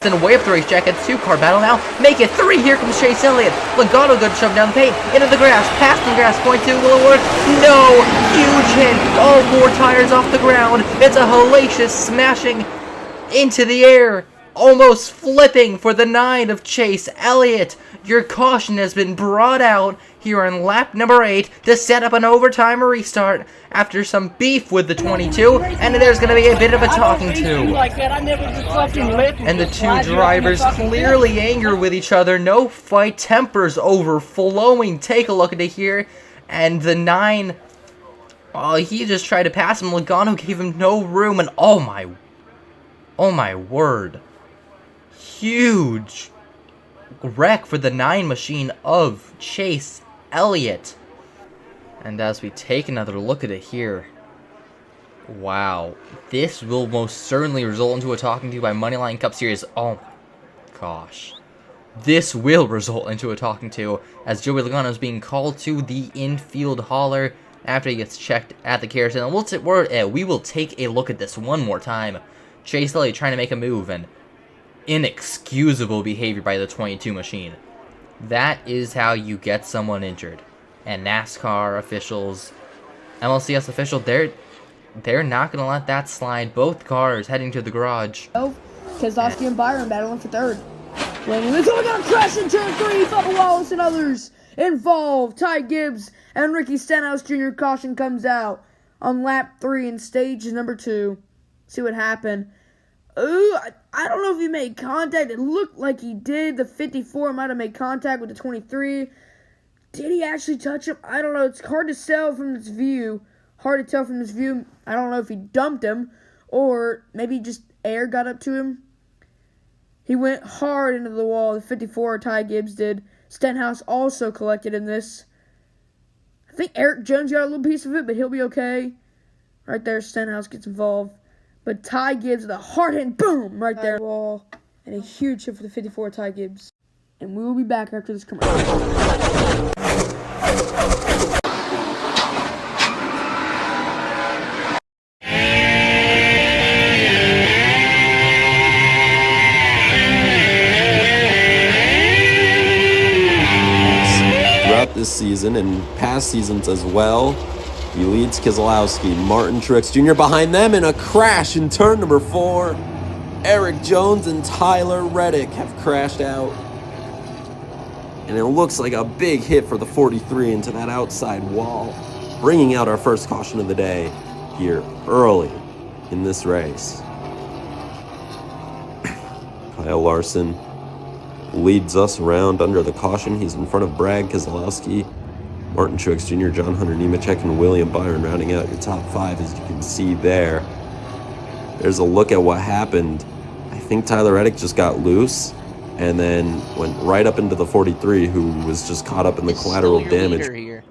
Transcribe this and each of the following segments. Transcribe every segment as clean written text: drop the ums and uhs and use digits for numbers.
Way up the racetrack at the 2-car battle now. Make it 3. Here comes Chase Elliott. Logano good shove down the paint. Into the grass. Past the grass. Point 2. Will it work? No. Huge hit. All 4 tires off the ground. It's a hellacious smashing into the air. Almost flipping for the 9 of Chase Elliott. Your caution has been brought out here on lap number 8 to set up an overtime restart after some beef with the 22, and there's going to be a bit of a talking to. And the 2 drivers clearly angry with each other. No fight, tempers overflowing. Take a look at it here. And the 9, he just tried to pass him. Logano gave him no room, and oh my word. Huge wreck for the 9 machine of Chase Elliott. And as we take another look at it here, wow, this will most certainly result into a talking to by Moneyline Cup Series. Oh my gosh, this will result into a talking to as Joey Logano is being called to the infield hauler after he gets checked at the carousel. And we will take a look at this one more time. Chase Elliott trying to make a move, and inexcusable behavior by the 22 machine. That is how you get someone injured. And NASCAR officials, MLCS official, they're not going to let that slide. Both cars heading to the garage. Keselowski and Byron battling for 3rd. Blaney was going to crash in turn 3. Bubba, Wallace and others involved. Ty Gibbs and Ricky Stenhouse Jr. caution comes out on lap 3 in stage number 2. See what happened. Ooh, I don't know if he made contact. It looked like he did. The 54 might have made contact with the 23. Did he actually touch him? I don't know. It's hard to tell from this view. I don't know if he dumped him or maybe just air got up to him. He went hard into the wall. The 54, Ty Gibbs did. Stenhouse also collected in this. I think Eric Jones got a little piece of it, but he'll be okay. Right there, Stenhouse gets involved. But Ty Gibbs with a hard hit, boom, right there. Wall, and a huge hit for the 54, Ty Gibbs. And we will be back after this commercial. Throughout this season and past seasons as well, he leads Keselowski, Martin Truex Jr. behind them in a crash in turn number 4. Eric Jones and Tyler Reddick have crashed out. And it looks like a big hit for the 43 into that outside wall, bringing out our first caution of the day here early in this race. Kyle Larson leads us around under the caution. He's in front of Brad Keselowski, Martin Truex Jr., John Hunter Nemechek, and William Byron rounding out your top 5, as you can see there. There's a look at what happened. I think Tyler Reddick just got loose and then went right up into the 43, who was just caught up in the collateral damage. Here.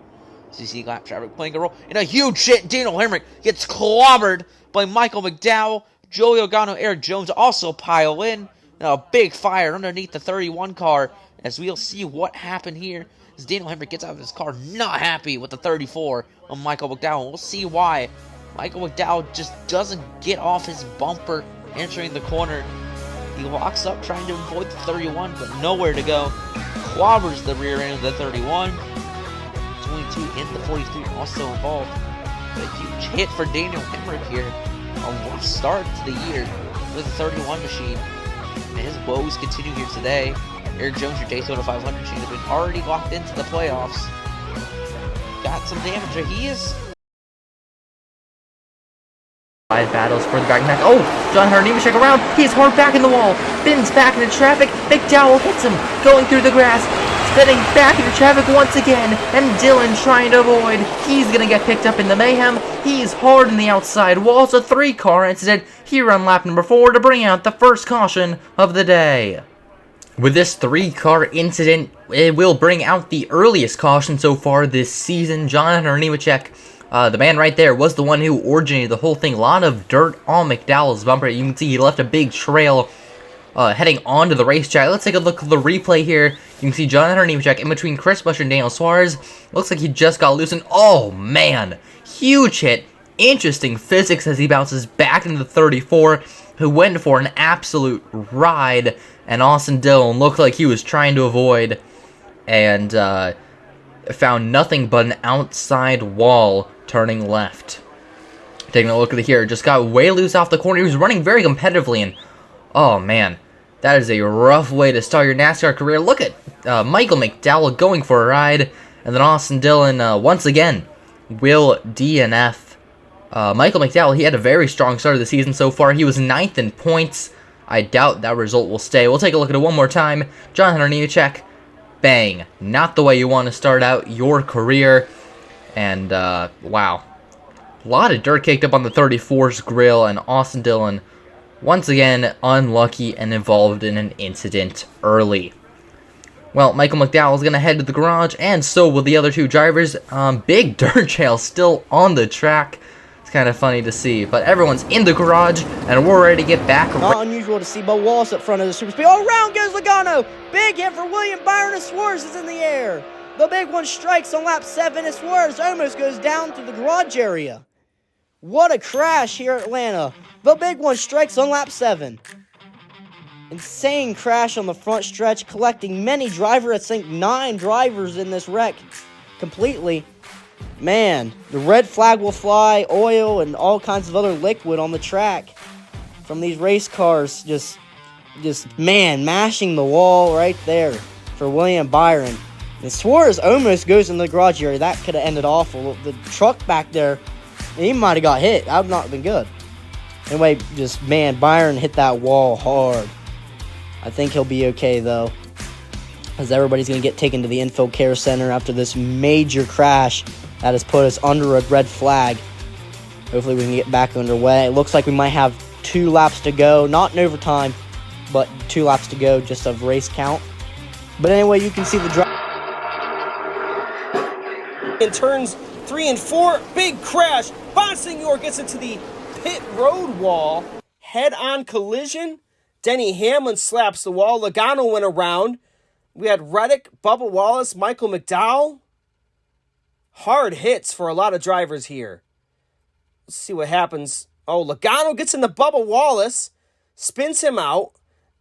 So you see lap traffic playing a role in a huge hit. Daniel Hemrick gets clobbered by Michael McDowell. Joey Logano, Eric Jones also pile in. Now a big fire underneath the 31 car, as we'll see what happened here. As Daniel Hemrick gets out of his car, not happy with the 34 of Michael McDowell. We'll see why. Michael McDowell just doesn't get off his bumper entering the corner. He walks up trying to avoid the 31, but nowhere to go. Clobbers the rear end of the 31. 22 and the 43 also involved. But a huge hit for Daniel Hemrick here. A rough start to the year with the 31 machine. And his woes continue here today. Eric Jones, your Daytona 500 machine, has been already locked into the playoffs. Got some damage there. He is... Five battles for the back neck. Oh, John Hunter Nemechek around. He's hard back in the wall. Spins back into traffic. McDowell hits him. Going through the grass. Spinning back into traffic once again. And Dylan trying to avoid. He's going to get picked up in the mayhem. He's hard in the outside wall. It's a 3-car incident here on lap number 4 to bring out the first caution of the day. With this 3-car incident, it will bring out the earliest caution so far this season. John Hunter Nemechek, the man right there, was the one who originated the whole thing. A lot of dirt on McDowell's bumper. You can see he left a big trail heading onto the racetrack. Let's take a look at the replay here. You can see John Hunter Nemechek in between Chris Busch and Daniel Suarez. Looks like he just got loosened. Oh, man. Huge hit. Interesting physics as he bounces back into the 34. who went for an absolute ride, and Austin Dillon looked like he was trying to avoid, and found nothing but an outside wall turning left. Taking a look at here, just got way loose off the corner. He was running very competitively, and oh man, that is a rough way to start your NASCAR career. Look at Michael McDowell going for a ride, and then Austin Dillon once again will DNF. Michael McDowell, he had a very strong start of the season so far. He was 9th in points. I doubt that result will stay. We'll take a look at it one more time. John Hunter Nemechek, bang. Not the way you want to start out your career. And, wow. A lot of dirt caked up on the 34's grill, and Austin Dillon, once again, unlucky and involved in an incident early. Well, Michael McDowell is going to head to the garage, and so will the other two drivers. Big dirt trail still on the track. It's kind of funny to see, but everyone's in the garage, and we're ready to get back. Not unusual to see Bubba Wallace up front of the super speed. All around goes Logano. Big hit for William Byron, and Suarez is in the air. The big one strikes on lap 7, and Suarez almost goes down to the garage area. What a crash here at Atlanta. The big one strikes on lap 7. Insane crash on the front stretch, collecting many drivers. I think 9 drivers in this wreck completely. Man, the red flag will fly, oil, and all kinds of other liquid on the track from these race cars. Just man, mashing the wall right there for William Byron. And Suarez almost goes in the garage area. That could have ended awful. The truck back there, he might have got hit. That would not have been good. Anyway, just, man, Byron hit that wall hard. I think he'll be okay, though, as everybody's going to get taken to the Info Care Center after this major crash that has put us under a red flag. Hopefully we can get back underway. It looks like we might have 2 laps to go. Not in overtime, but 2 laps to go just of race count. But anyway, you can see the drive. In turns 3 and 4, big crash. Bonsignor gets into the pit road wall. Head-on collision. Denny Hamlin slaps the wall. Logano went around. We had Reddick, Bubba Wallace, Michael McDowell. Hard hits for a lot of drivers here. Let's see what happens. Oh, Logano gets into Bubba Wallace, spins him out,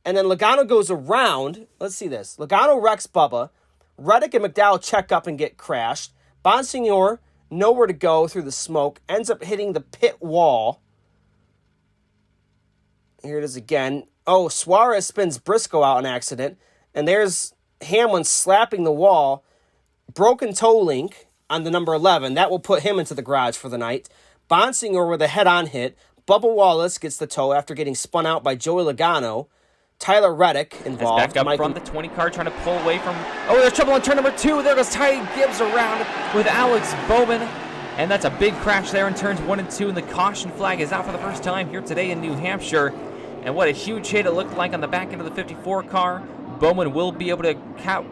and then Logano goes around. Let's see this. Logano wrecks Bubba. Reddick and McDowell check up and get crashed. Bonsignor, nowhere to go through the smoke, ends up hitting the pit wall. Here it is again. Oh, Suarez spins Briscoe out in accident. And there's Hamlin slapping the wall. Broken toe link on the number 11. That will put him into the garage for the night. Bonsignor with a head-on hit. Bubba Wallace gets the toe after getting spun out by Joey Logano. Tyler Reddick involved. Back up front, the 20 car trying to pull away from... Oh, there's trouble on turn number 2. There goes Ty Gibbs around with Alex Bowman. And that's a big crash there in turns 1 and 2. And the caution flag is out for the first time here today in New Hampshire. And what a huge hit it looked like on the back end of the 54 car. Bowman will be able to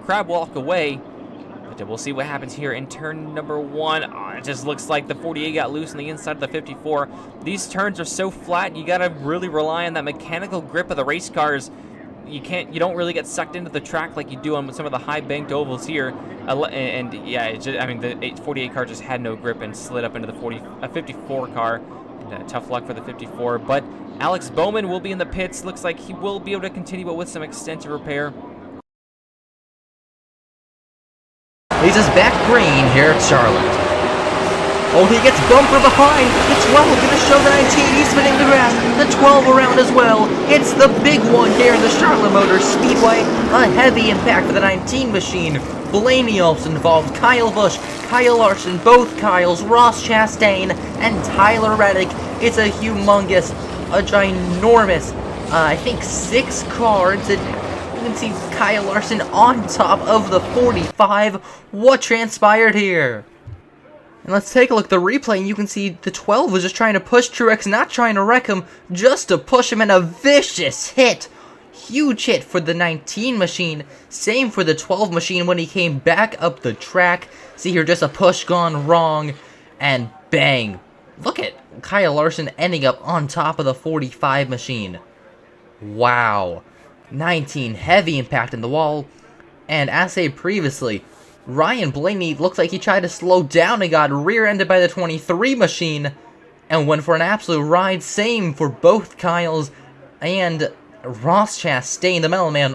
crab walk away. But we'll see what happens here in turn number 1. Oh, it just looks like the 48 got loose on the inside of the 54. These turns are so flat, you got to really rely on that mechanical grip of the race cars. You don't really get sucked into the track like you do on some of the high banked ovals here. And yeah, the 48 car just had no grip and slid up into the 54 car. And, tough luck for the 54. But Alex Bowman will be in the pits. Looks like he will be able to continue, but with some extensive repair. He's just back green here at Charlotte. Oh, he gets bumped from behind. The 12 gonna show the 19. He's spinning the grass. The 12 around as well. It's the big one here in the Charlotte Motor Speedway. A heavy impact for the 19 machine. Blaney also involved. Kyle Busch, Kyle Larson, both Kyles, Ross Chastain, and Tyler Reddick. It's a humongous, a ginormous, I think 6 cars. You can see Kyle Larson on top of the 45. What transpired here? And let's take a look at the replay, and you can see the 12 was just trying to push Truex, not trying to wreck him, just to push him in a vicious hit. Huge hit for the 19 machine. Same for the 12 machine when he came back up the track. See here, just a push gone wrong, and bang. Look at Kyle Larson ending up on top of the 45 machine. Wow. 19, heavy impact in the wall. And as stated previously, Ryan Blaney looked like he tried to slow down and got rear-ended by the 23 machine and went for an absolute ride. Same for both Kyles and Ross Chastain, the Melon Man,